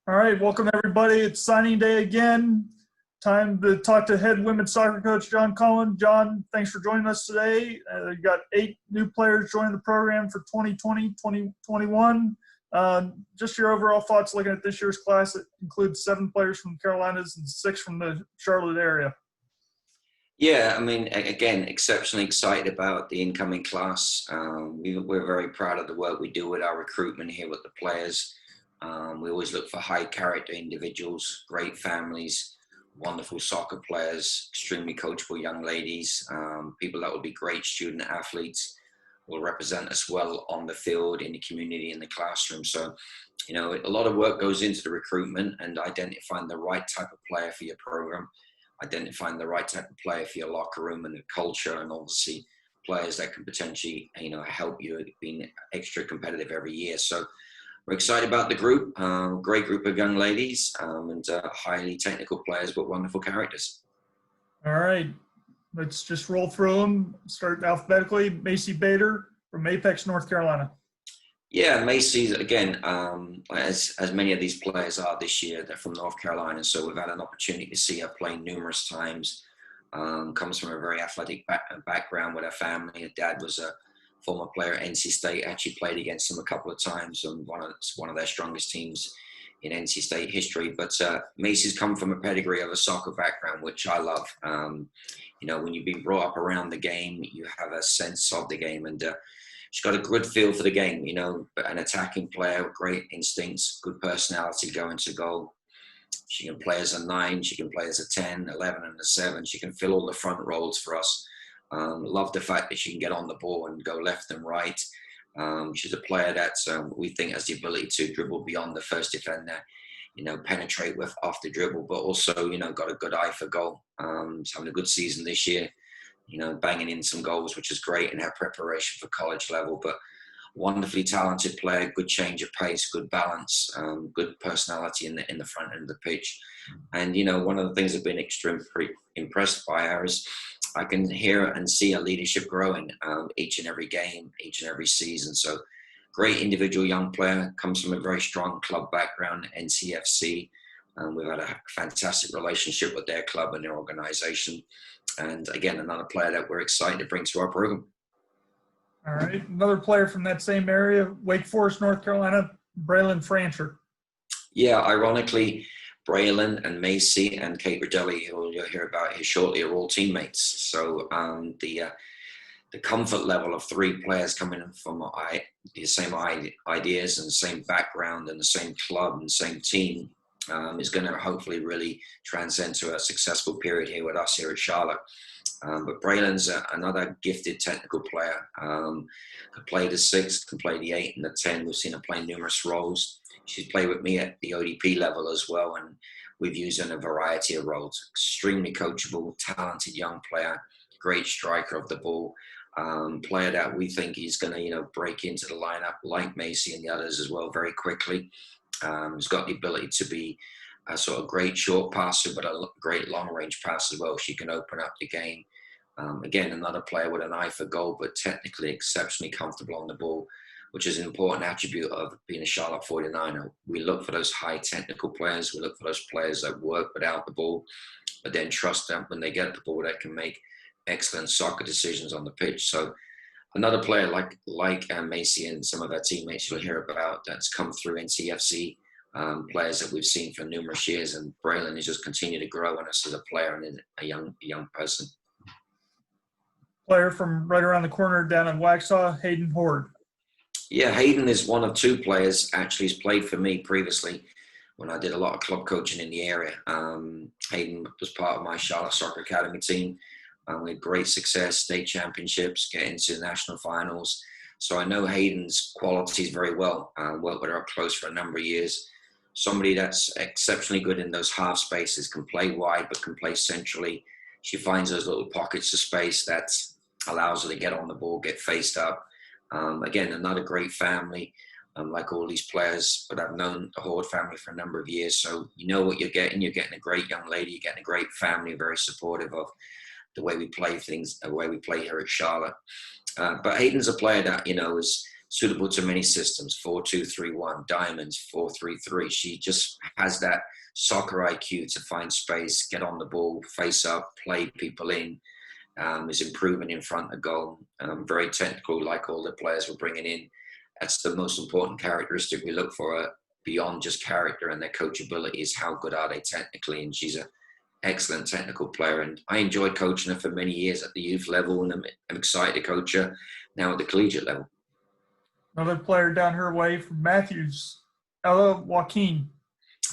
All right, welcome everybody. It's signing day again. Time to talk to head women's soccer coach John Cullen. John, thanks for joining us today. You got 8 new players joining the program for 2020-2021. Just your overall thoughts looking at this year's class. It includes 7 players from the Carolinas and 6 from the Charlotte area. Yeah, I mean, again, exceptionally excited about the incoming class. We're very proud of the work we do with our recruitment here with the players. We always look for high character individuals, great families, wonderful soccer players, extremely coachable young ladies, people that will be great student athletes, will represent us well on the field, in the community, in the classroom. So, you know, a lot of work goes into the recruitment and identifying the right type of player for your program, identifying the right type of player for your locker room and the culture, and obviously players that can potentially, you know, help you being extra competitive every year. So we're excited about the group, great group of young ladies and highly technical players, but wonderful characters. All right, let's just roll through them. Start alphabetically. Macie Bader from Apex, North Carolina. Yeah, Macie's, again, as many of these players are this year, they're from North Carolina, so we've had an opportunity to see her play numerous times. Comes from a very athletic background with her family. Her dad was a former player at NC State, actually played against them a couple of times, and one of their strongest teams in NC State history. But Macie's come from a pedigree of a soccer background, which I love. You know, when you've been brought up around the game, you have a sense of the game, and she's got a good feel for the game, you know, an attacking player with great instincts, good personality going to goal. She can play as a 9, she can play as a 10, 11 and a 7. She can fill all the front roles for us. Love the fact that she can get on the ball and go left and right. She's a player that we think has the ability to dribble beyond the first defender, you know, penetrate with off the dribble, but also, you know, got a good eye for goal. She's having a good season this year, you know, banging in some goals, which is great in her preparation for college level. But wonderfully talented player, good change of pace, good balance, good personality in the front end of the pitch. And, you know, one of the things I've been extremely impressed by her is I can hear and see her leadership growing each and every game, each and every season. So great individual young player, comes from a very strong club background, NCFC. We've had a fantastic relationship with their club and their organization. And again, another player that we're excited to bring to our program. All right, another player from that same area, Wake Forest, North Carolina, Braylon Franchard. Yeah, ironically, Braylon and Macie and Kate Radelli, who you'll hear about here shortly, are all teammates. So the comfort level of 3 players coming from the same ideas and the same background and the same club and the same team is going to hopefully really transcend to a successful period here with us here at Charlotte. But Braylon's another gifted technical player. Can play the 6, can play the 8 and the 10. We've seen her play numerous roles. She's played with me at the ODP level as well, and we've used her in a variety of roles. Extremely coachable, talented young player, great striker of the ball. Player that we think is going to, you know, break into the lineup like Macie and the others as well very quickly. Has got the ability to be a sort of great short passer, but a great long-range pass as well. She can open up the game. Again, another player with an eye for goal, but technically exceptionally comfortable on the ball, which is an important attribute of being a Charlotte 49er. We look for those high technical players. We look for those players that work without the ball, but then trust them when they get the ball, that can make excellent soccer decisions on the pitch. So another player like Macie and some of her teammates you'll hear about that's come through NCFC, players that we've seen for numerous years, and Braylon has just continued to grow on us as a player and a young person. Player from right around the corner down in Waxhaw, Hayden Horde. Yeah, Hayden is one of 2 players. Actually, he's played for me previously when I did a lot of club coaching in the area. Hayden was part of my Charlotte Soccer Academy team. We had great success, state championships, getting to the national finals. So I know Hayden's qualities very well. Worked with her up close for a number of years. Somebody that's exceptionally good in those half spaces, can play wide, but can play centrally. She finds those little pockets of space that allows her to get on the ball, get faced up. Again, another great family, like all these players, but I've known the Horde family for a number of years. So you know what you're getting. You're getting a great young lady, you're getting a great family, very supportive of the way we play things, the way we play here at Charlotte. But Hayden's a player that, you know, is suitable to many systems, 4-2-3-1, diamonds, 4-3-3. She just has that soccer IQ to find space, get on the ball, face up, play people in, is improving in front of goal. Very technical, like all the players we're bringing in. That's the most important characteristic we look for beyond just character and their coachability is how good are they technically. And she's an excellent technical player. And I enjoyed coaching her for many years at the youth level, and I'm excited to coach her now at the collegiate level. Another player down her way from Matthews, Ella Joaquin.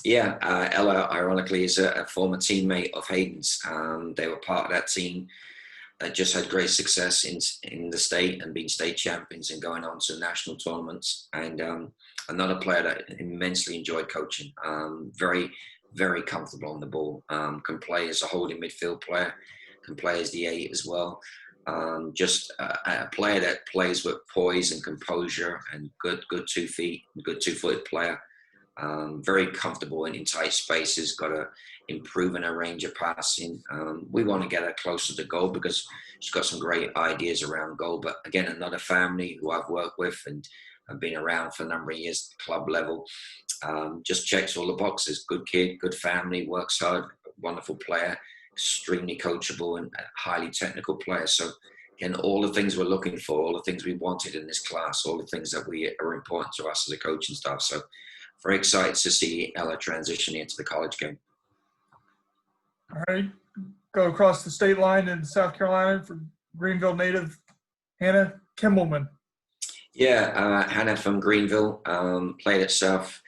Yeah, Ella, ironically, is a former teammate of Hayden's. They were part of that team that just had great success in the state and being state champions and going on to national tournaments. And another player that immensely enjoyed coaching. Very, very comfortable on the ball. Can play as a holding midfield player, can play as the 8 as well. Just a player that plays with poise and composure and good 2 feet, good 2-footed player. Very comfortable in tight spaces, got to improve in her range of passing. We want to get her closer to goal because she's got some great ideas around goal. But again, another family who I've worked with and have been around for a number of years at the club level, just checks all the boxes. Good kid, good family, works hard, wonderful player, extremely coachable and a highly technical player. So again, all the things we're looking for, all the things we wanted in this class, all the things that are important to us as a coaching staff. So very excited to see Ella transitioning into the college game. All right, go across the state line in South Carolina for Greenville native Hannah Kimmelman. Yeah, Hannah from Greenville, played at South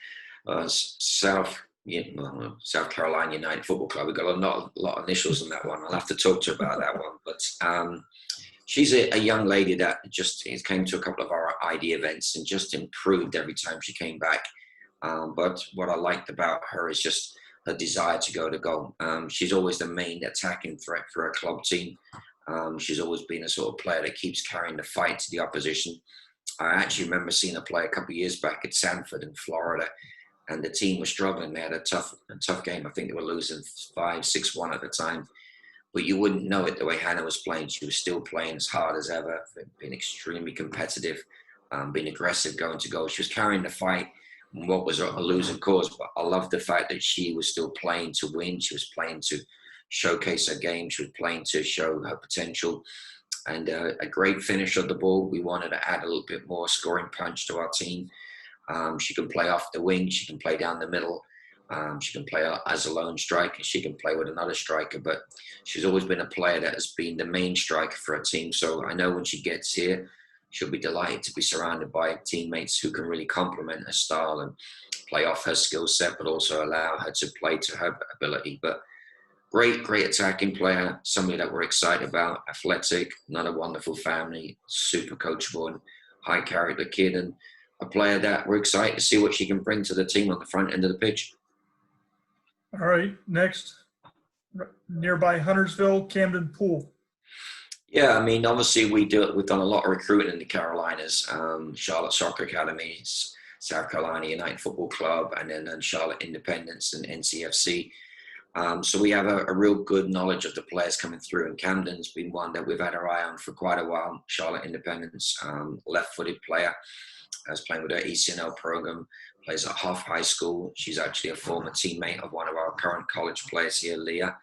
Carolina United Football Club. We've got a lot of initials on that one. I'll have to talk to her about that one. But she's a young lady that just came to a couple of our ID events and just improved every time she came back. But what I liked about her is just her desire to go to goal. She's always the main attacking threat for her club team. She's always been a sort of player that keeps carrying the fight to the opposition. I actually remember seeing her play a couple of years back at Sanford in Florida, and the team was struggling. They had a tough game. I think they were losing 5-6-1 at the time. But you wouldn't know it the way Hannah was playing. She was still playing as hard as ever, being extremely competitive, being aggressive, going to goal. She was carrying the fight. What was a losing cause, but I love the fact that she was still playing to win. She was playing to showcase her game. She was playing to show her potential, and a great finish of the ball. We wanted to add a little bit more scoring punch to our team. She can play off the wing. She can play down the middle. She can play as a lone striker. She can play with another striker, but she's always been a player that has been the main striker for her team. So I know when she gets here, she'll be delighted to be surrounded by teammates who can really complement her style and play off her skill set, but also allow her to play to her ability. But great attacking player, somebody that we're excited about, athletic, another wonderful family, super coachable and high character kid, and a player that we're excited to see what she can bring to the team on the front end of the pitch. All right, next, nearby Huntersville, Camden Poole. Yeah, I mean, obviously we've done a lot of recruiting in the Carolinas, Charlotte Soccer Academy, South Carolina United Football Club, and then Charlotte Independence and NCFC. So we have a real good knowledge of the players coming through, and Camden's been one that we've had our eye on for quite a while. Charlotte Independence, left-footed player, I was playing with her ECNL program, plays at Hoff High School. She's actually a former teammate of one of our current college players here, Leah.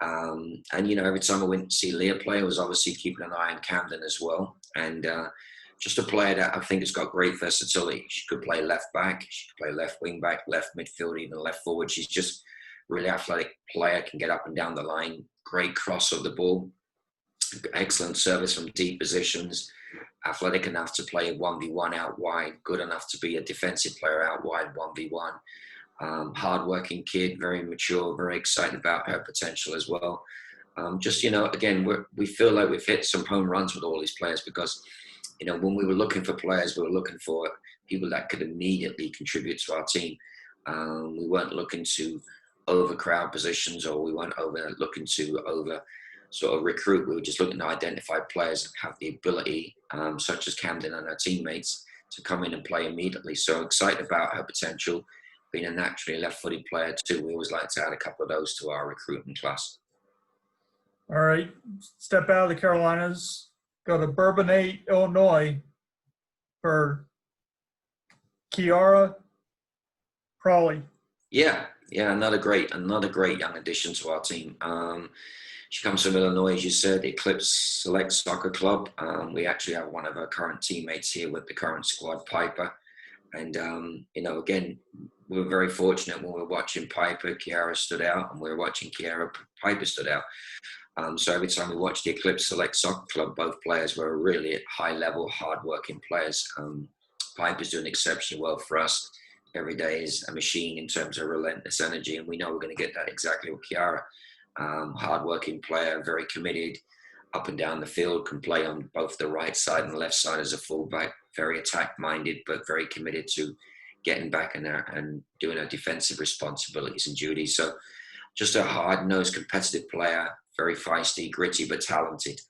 And, every time I went to see Leah play, I was obviously keeping an eye on Camden as well. And just a player that I think has got great versatility. She could play left back, she could play left wing back, left midfield, even left forward. She's just really athletic player, can get up and down the line, great cross of the ball, excellent service from deep positions, athletic enough to play 1v1 out wide, good enough to be a defensive player out wide 1v1. Hard-working kid, very mature, very excited about her potential as well. Again, we feel like we've hit some home runs with all these players because, when we were looking for players, we were looking for people that could immediately contribute to our team. We weren't looking to overcrowd positions, or we weren't looking to sort of recruit. We were just looking to identify players that have the ability, such as Camden and her teammates, to come in and play immediately. So excited about her potential. Being a naturally left-footed player too, we always like to add a couple of those to our recruitment class. All right, step out of the Carolinas, go to Bourbonnais, Illinois, for Kiara Piper. Yeah, another great young addition to our team. She comes from Illinois, as you said, Eclipse Select Soccer Club. We actually have one of her current teammates here with the current squad, Piper. And, again, we were very fortunate when we were watching Piper, Kiara stood out, and we were watching Kiara, Piper stood out. So every time we watched the Eclipse Select Soccer Club, both players were really high-level, hard-working players. Piper's doing exceptionally well for us. Every day is a machine in terms of relentless energy, and we know we're going to get that exactly with Kiara. Hard-working player, very committed, up and down the field, can play on both the right side and the left side as a fullback, very attack-minded, but very committed to getting back in there and doing her defensive responsibilities and duties. So just a hard-nosed, competitive player, very feisty, gritty, but talented.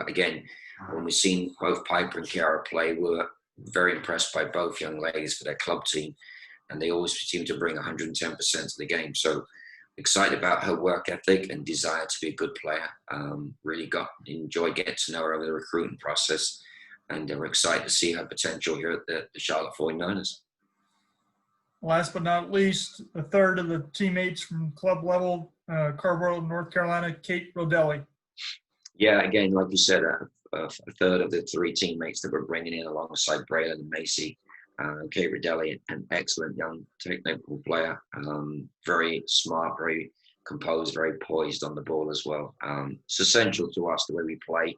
Again, when we've seen both Piper and Kiara play, we're very impressed by both young ladies for their club team, and they always seem to bring 110% to the game. So excited about her work ethic and desire to be a good player. Really enjoyed getting to know her over the recruiting process, and we're excited to see her potential here at the Charlotte 49ers. Last but not least, a third of the teammates from club level, Carrboro, North Carolina, Kate Radelli. Yeah, again, like you said, a third of the three teammates that we're bringing in alongside Braylon and Macie. Kate Radelli, an excellent young technical player, very smart, very composed, very poised on the ball as well. It's essential to us the way we play.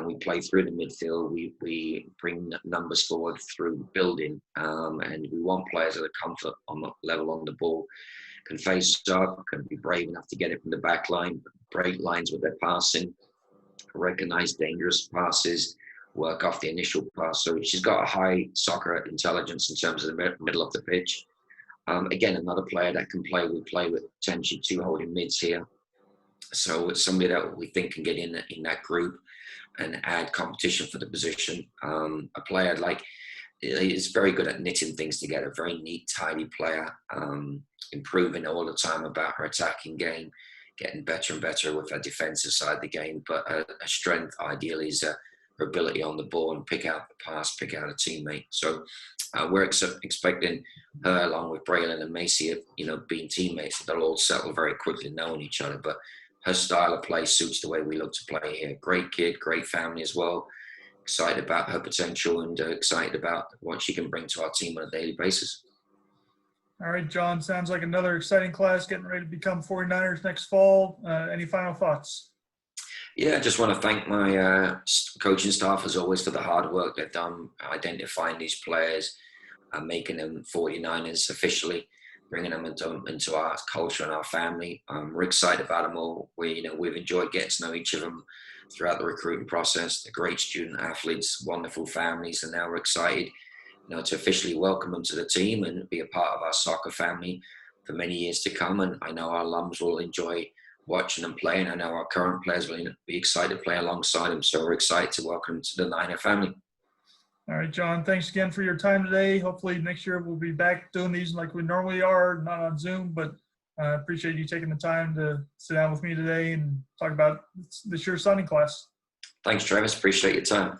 We play through the midfield. We bring numbers forward through building, and we want players that are comfort on the level on the ball, can face up, can be brave enough to get it from the back line, break lines with their passing, recognize dangerous passes, work off the initial pass. So she's got a high soccer intelligence in terms of the middle of the pitch. Again, another player that can play. We play with potentially two holding mids here. So it's somebody that we think can get in that group and add competition for the position. A player is very good at knitting things together, very neat, tidy player, improving all the time about her attacking game, getting better and better with her defensive side of the game. But her strength ideally is her ability on the ball and pick out the pass, pick out a teammate. So we're expecting her, along with Braylon and Macie, being teammates, they'll all settle very quickly knowing each other. But her style of play suits the way we look to play here. Great kid, great family as well. Excited about her potential and excited about what she can bring to our team on a daily basis. All right, John, sounds like another exciting class getting ready to become 49ers next fall. Any final thoughts? Yeah, I just want to thank my coaching staff, as always, for the hard work they've done identifying these players and making them 49ers officially, bringing them into our culture and our family. We're excited about them all. We've enjoyed getting to know each of them throughout the recruiting process. They're great student athletes, wonderful families, and now we're excited, to officially welcome them to the team and be a part of our soccer family for many years to come. And I know our alums will enjoy watching them play, and I know our current players will be excited to play alongside them. So we're excited to welcome them to the Niner family. All right, John, thanks again for your time today. Hopefully next year we'll be back doing these like we normally are, not on Zoom, but I appreciate you taking the time to sit down with me today and talk about this year's signing class. Thanks, Travis. Appreciate your time.